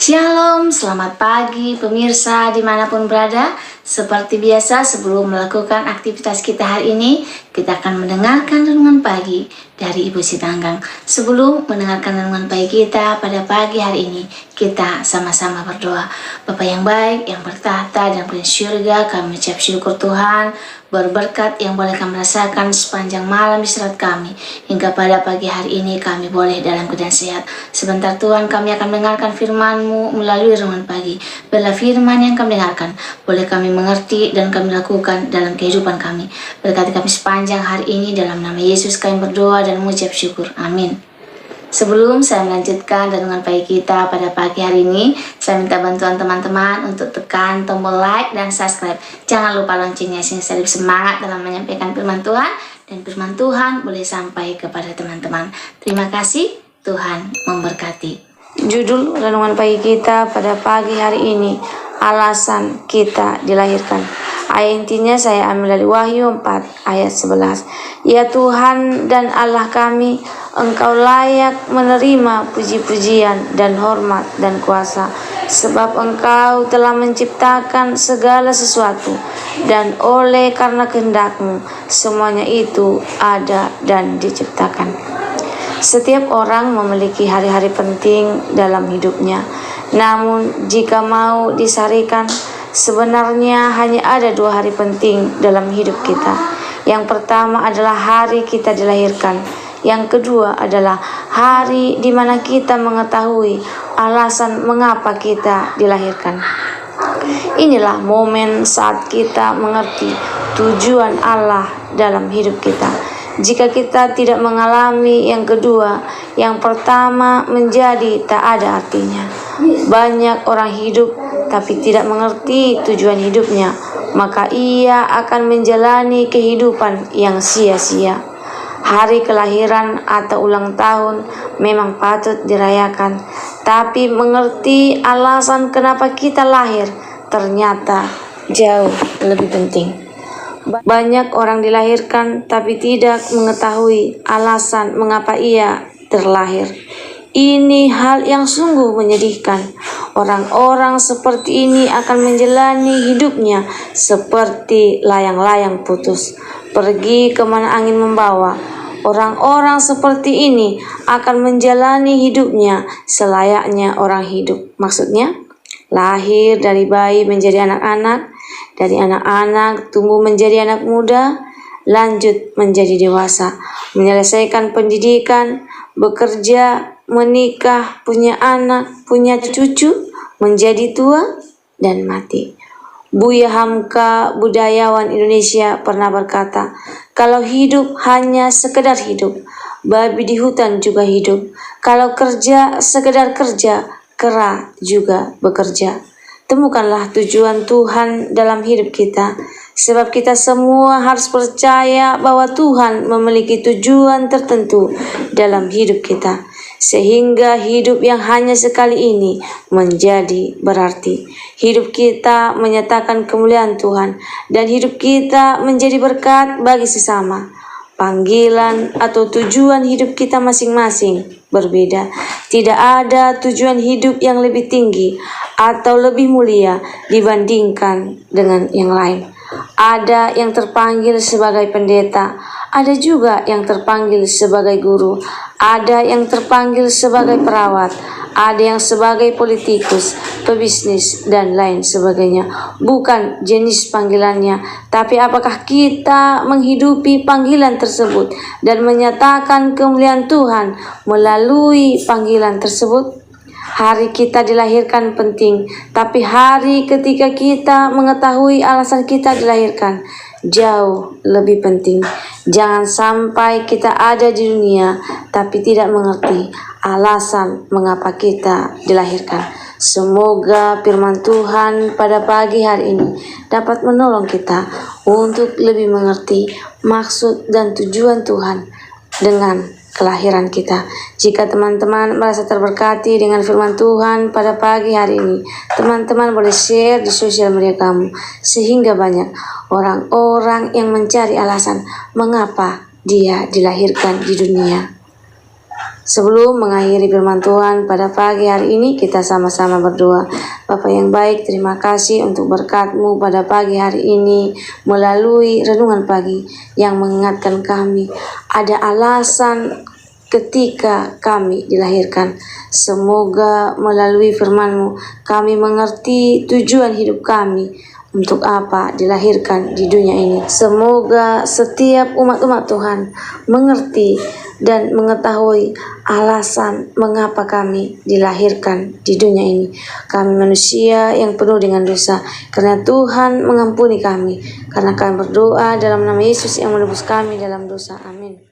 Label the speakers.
Speaker 1: Shalom, selamat pagi pemirsa dimanapun berada. Seperti biasa sebelum melakukan aktivitas kita hari ini, kita akan mendengarkan renungan pagi dari Ibu Sitanggang. Sebelum mendengarkan renungan pagi kita pada pagi hari ini, kita sama-sama berdoa. Bapa yang baik, yang bertahta dan punya surga, kami ucap syukur Tuhan berberkat yang boleh kami rasakan sepanjang malam istirahat kami. Hingga pada pagi hari ini kami boleh dalam keadaan sehat. Sebentar Tuhan kami akan mendengarkan firman-Mu melalui renungan pagi. Bila firman yang kami dengarkan boleh kami mengerti dan kami lakukan dalam kehidupan kami. Berkati kami sepanjang hari ini, dalam nama Yesus kami berdoa dan mengucap syukur. Amin. Sebelum saya melanjutkan renungan pagi kita pada pagi hari ini, saya minta bantuan teman-teman untuk tekan tombol like dan subscribe. Jangan lupa loncengnya sehingga saya lebih semangat dalam menyampaikan firman Tuhan, dan firman Tuhan boleh sampai kepada teman-teman. Terima kasih, Tuhan memberkati. Judul renungan pagi kita pada pagi hari ini, alasan kita dilahirkan. Ayat intinya saya ambil dari Wahyu 4 ayat 11. Ya Tuhan dan Allah kami, Engkau layak menerima puji-pujian dan hormat dan kuasa, sebab Engkau telah menciptakan segala sesuatu, dan oleh karena kehendak-Mu semuanya itu ada dan diciptakan. Setiap orang memiliki hari-hari penting dalam hidupnya. Namun jika mau disarikan, sebenarnya hanya ada 2 hari penting dalam hidup kita. Yang pertama adalah hari kita dilahirkan. Yang kedua adalah hari di mana kita mengetahui alasan mengapa kita dilahirkan. Inilah momen saat kita mengerti tujuan Allah dalam hidup kita. Jika kita tidak mengalami yang kedua, yang pertama menjadi tak ada artinya. Banyak orang hidup tapi tidak mengerti tujuan hidupnya, maka ia akan menjalani kehidupan yang sia-sia. Hari kelahiran atau ulang tahun memang patut dirayakan, tapi mengerti alasan kenapa kita lahir ternyata jauh lebih penting. Banyak orang dilahirkan tapi tidak mengetahui alasan mengapa ia terlahir. Ini hal yang sungguh menyedihkan. Orang-orang seperti ini akan menjalani hidupnya seperti layang-layang putus, pergi kemana angin membawa. Orang-orang seperti ini akan menjalani hidupnya selayaknya orang hidup. Maksudnya, lahir dari bayi menjadi anak-anak, dari anak-anak tumbuh menjadi anak muda, lanjut menjadi dewasa, menyelesaikan pendidikan, bekerja, menikah, punya anak, punya cucu, menjadi tua, dan mati. Buya Hamka, budayawan Indonesia, pernah berkata, kalau hidup hanya sekedar hidup, babi di hutan juga hidup. Kalau kerja sekedar kerja, kera juga bekerja. Temukanlah tujuan Tuhan dalam hidup kita, sebab kita semua harus percaya bahwa Tuhan memiliki tujuan tertentu dalam hidup kita, sehingga hidup yang hanya sekali ini menjadi berarti. Hidup kita menyatakan kemuliaan Tuhan, dan hidup kita menjadi berkat bagi sesama. Panggilan atau tujuan hidup kita masing-masing berbeda. Tidak ada tujuan hidup yang lebih tinggi atau lebih mulia dibandingkan dengan yang lain. Ada yang terpanggil sebagai pendeta, ada juga yang terpanggil sebagai guru, ada yang terpanggil sebagai perawat, ada yang sebagai politikus, pebisnis, dan lain sebagainya. Bukan jenis panggilannya, tapi apakah kita menghidupi panggilan tersebut dan menyatakan kemuliaan Tuhan melalui panggilan tersebut. Hari kita dilahirkan penting, tapi hari ketika kita mengetahui alasan kita dilahirkan jauh lebih penting. Jangan sampai kita ada di dunia tapi tidak mengerti alasan mengapa kita dilahirkan. Semoga firman Tuhan pada pagi hari ini dapat menolong kita untuk lebih mengerti maksud dan tujuan Tuhan dengan kelahiran kita. Jika teman-teman merasa terberkati dengan firman Tuhan pada pagi hari ini, teman-teman boleh share di sosial media kamu, sehingga banyak orang-orang yang mencari alasan mengapa dia dilahirkan di dunia.
Speaker 2: Sebelum mengakhiri firman Tuhan pada pagi hari ini, kita sama-sama berdoa. Bapa yang baik, terima kasih untuk berkat-Mu pada pagi hari ini melalui renungan pagi yang mengingatkan kami ada alasan ketika kami dilahirkan. Semoga melalui firman-Mu kami mengerti tujuan hidup kami, untuk apa dilahirkan di dunia ini. Semoga setiap umat-umat Tuhan mengerti dan mengetahui alasan mengapa kami dilahirkan di dunia ini. Kami manusia yang penuh dengan dosa, karena Tuhan mengampuni kami, karena kami berdoa dalam nama Yesus yang menebus kami dalam dosa. Amin.